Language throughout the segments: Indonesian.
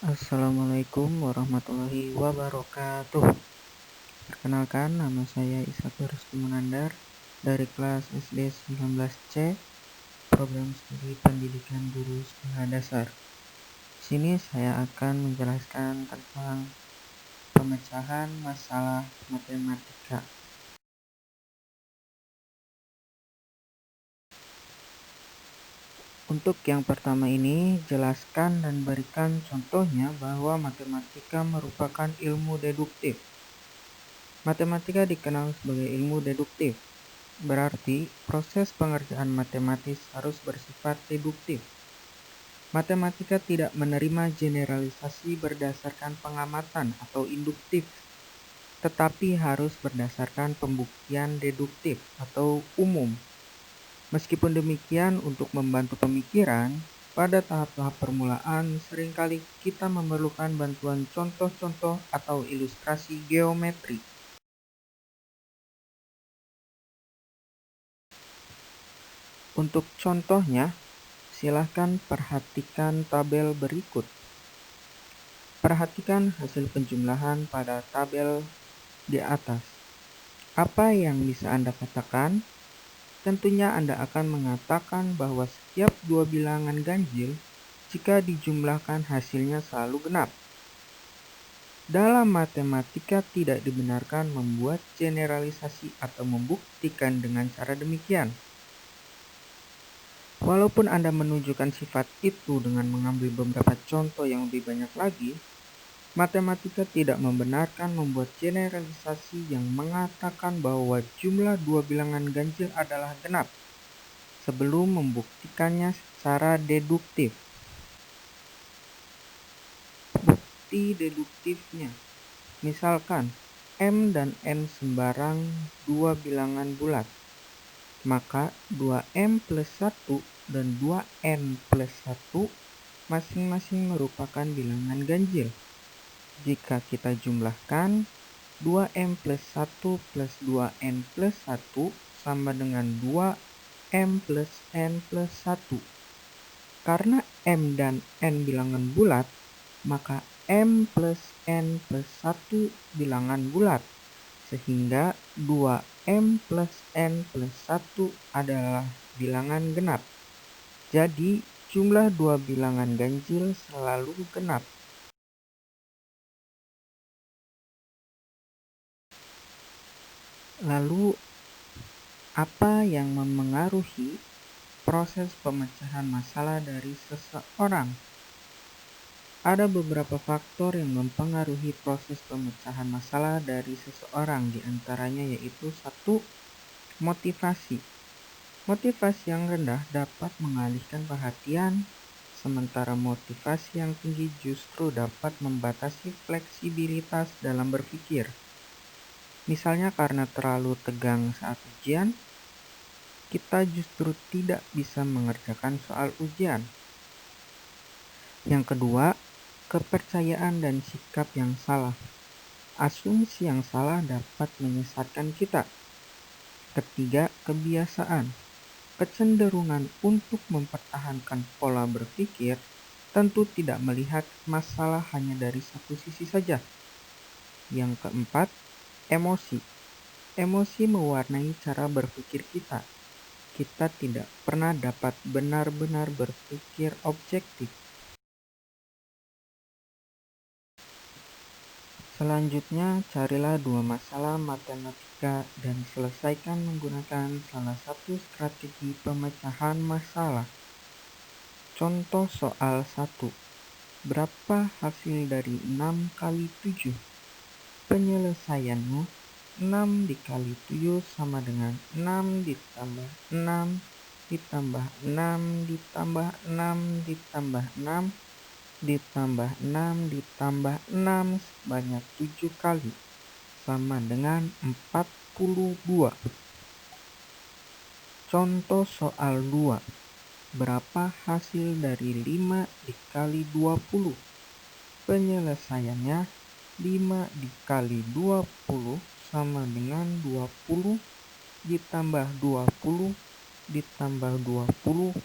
Assalamualaikum warahmatullahi wabarakatuh. Perkenalkan, nama saya Isakur Rizky Munandar dari kelas SD 19C, Program Studi Pendidikan Guru Sekolah Dasar. Di sini saya akan menjelaskan tentang pemecahan masalah matematika. Untuk yang pertama ini, jelaskan dan berikan contohnya bahwa matematika merupakan ilmu deduktif. Matematika dikenal sebagai ilmu deduktif, berarti proses pengerjaan matematis harus bersifat deduktif. Matematika tidak menerima generalisasi berdasarkan pengamatan atau induktif, tetapi harus berdasarkan pembuktian deduktif atau umum. Meskipun demikian, untuk membantu pemikiran, pada tahap-tahap permulaan seringkali kita memerlukan bantuan contoh-contoh atau ilustrasi geometri. Untuk contohnya, silahkan perhatikan tabel berikut. Perhatikan hasil penjumlahan pada tabel di atas. Apa yang bisa Anda katakan? Tentunya Anda akan mengatakan bahwa setiap dua bilangan ganjil, jika dijumlahkan hasilnya selalu genap. Dalam matematika tidak dibenarkan membuat generalisasi atau membuktikan dengan cara demikian. Walaupun Anda menunjukkan sifat itu dengan mengambil beberapa contoh yang lebih banyak lagi, matematika tidak membenarkan membuat generalisasi yang mengatakan bahwa jumlah dua bilangan ganjil adalah genap sebelum membuktikannya secara deduktif. Bukti deduktifnya, misalkan M dan N sembarang dua bilangan bulat, maka 2M plus 1 dan 2N plus 1 masing-masing merupakan bilangan ganjil. Jika kita jumlahkan, 2M plus 1 plus 2N plus 1 sama dengan 2M plus N plus 1. Karena M dan N bilangan bulat, maka M plus N plus 1 bilangan bulat, sehingga 2M plus N plus 1 adalah bilangan genap. Jadi, jumlah dua bilangan ganjil selalu genap. Lalu, apa yang memengaruhi proses pemecahan masalah dari seseorang? Ada beberapa faktor yang mempengaruhi proses pemecahan masalah dari seseorang, diantaranya yaitu 1. Motivasi. Motivasi yang rendah dapat mengalihkan perhatian, sementara motivasi yang tinggi justru dapat membatasi fleksibilitas dalam berpikir. Misalnya karena terlalu tegang saat ujian, kita justru tidak bisa mengerjakan soal ujian. Yang kedua, kepercayaan dan sikap yang salah. Asumsi yang salah dapat menyesatkan kita. Ketiga, kebiasaan. Kecenderungan untuk mempertahankan pola berpikir tentu tidak melihat masalah hanya dari satu sisi saja. Yang keempat, emosi. Emosi mewarnai cara berpikir kita. Kita tidak pernah dapat benar-benar berpikir objektif. Selanjutnya, carilah dua masalah matematika dan selesaikan menggunakan salah satu strategi pemecahan masalah. Contoh soal 1. Berapa hasil dari 6 kali 7? Penyelesaiannya, 6 dikali 7 sama dengan 6 ditambah 6 ditambah 6 ditambah 6 ditambah 6 ditambah 6 ditambah 6 sebanyak 7 kali sama dengan 42. Contoh soal 2. Berapa hasil dari 5 dikali 20? Penyelesaiannya, 5 dikali 20 sama dengan 20 ditambah 20 ditambah 20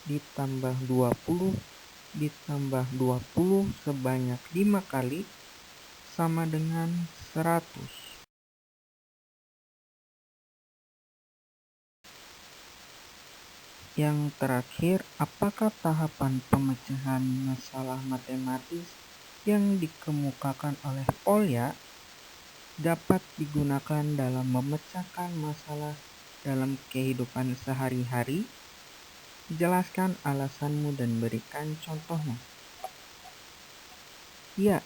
ditambah 20 ditambah 20 sebanyak 5 kali sama dengan 100. Yang terakhir, apakah tahapan pemecahan masalah matematis yang dikemukakan oleh Polya dapat digunakan dalam memecahkan masalah dalam kehidupan sehari-hari? Jelaskan alasanmu dan berikan contohnya. Ya,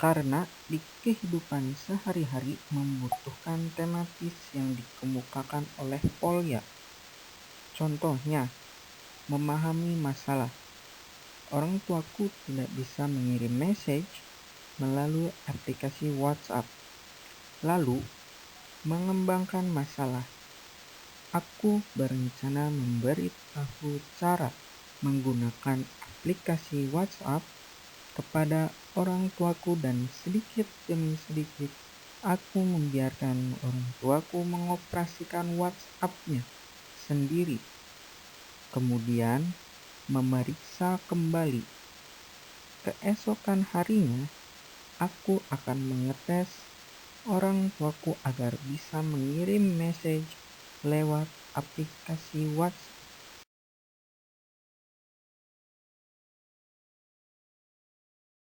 karena di kehidupan sehari-hari membutuhkan tematis yang dikemukakan oleh Polya. Contohnya, memahami masalah. Orang tuaku tidak bisa mengirim message melalui aplikasi WhatsApp. Lalu, mengembangkan masalah. Aku berencana memberitahu cara menggunakan aplikasi WhatsApp kepada orang tuaku dan sedikit demi sedikit aku membiarkan orang tuaku mengoperasikan WhatsApp-nya sendiri. Kemudian memeriksa kembali. Keesokan harinya, aku akan mengetes orang tuaku agar bisa mengirim message lewat aplikasi WhatsApp